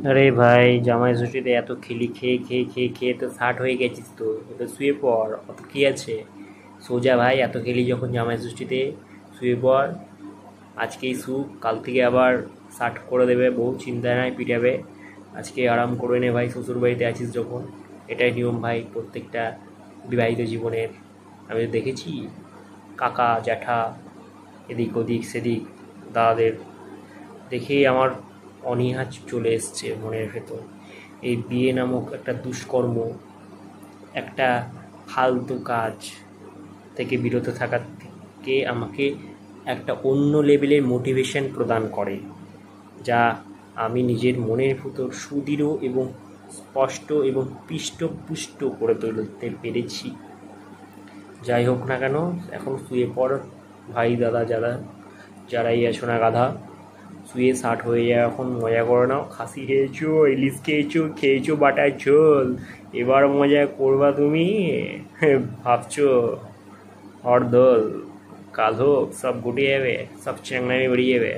আরে ভাই, জামাই ষষ্ঠীতে এত খেলি, খেয়ে খেয়ে খেয়ে খেয়ে তো ষাট হয়ে গেছিস। তো শুয়ে পড়, অত কি আছে। সোজা ভাই, এত খেলি যখন জামাই ষষ্ঠীতে, শুয়ে পড়। আজকেই সুখ, কাল থেকে আবার ষাট করে দেবে বউ, চিন্তা নাই, পিটাবে। আজকে আরাম করে নে ভাই, শ্বশুর বাড়িতে আছিস যখন। এটাই নিয়ম ভাই প্রত্যেকটা বিবাহিত জীবনের। আমি তো দেখেছি কাকা জ্যাঠা, এদিক ওদিক সেদিক, দাদাদের দেখেই আমার অনীহা চলে এসছে মনের ভেতর। এই বিয়ে নামক একটা দুষ্কর্ম, একটা ফালতু কাজ থেকে বিরত থাকার থেকে আমাকে একটা অন্য লেভেলের মোটিভেশন প্রদান করে, যা আমি নিজের মনের ভিতর সুদৃঢ় এবং স্পষ্ট এবং পিষ্ট করে তুলতে পেরেছি। যাই হোক না কেন, এখন শুয়ে পড় ভাই, দাদা, যারাই আছো না গাধা, শুয়ে ষাট হয়ে যায়, এখন মজা করে নাও। খাসি খেয়েছো, ইলিশ খেয়েছো, খেয়েছো বাটার ঝোল, এবার মজা করবা তুমি। ভাবছো হরদোল, কাল হোক সব গুটিয়ে যাবে, সব চ্যাংড়ামি বেরিয়ে যাবে।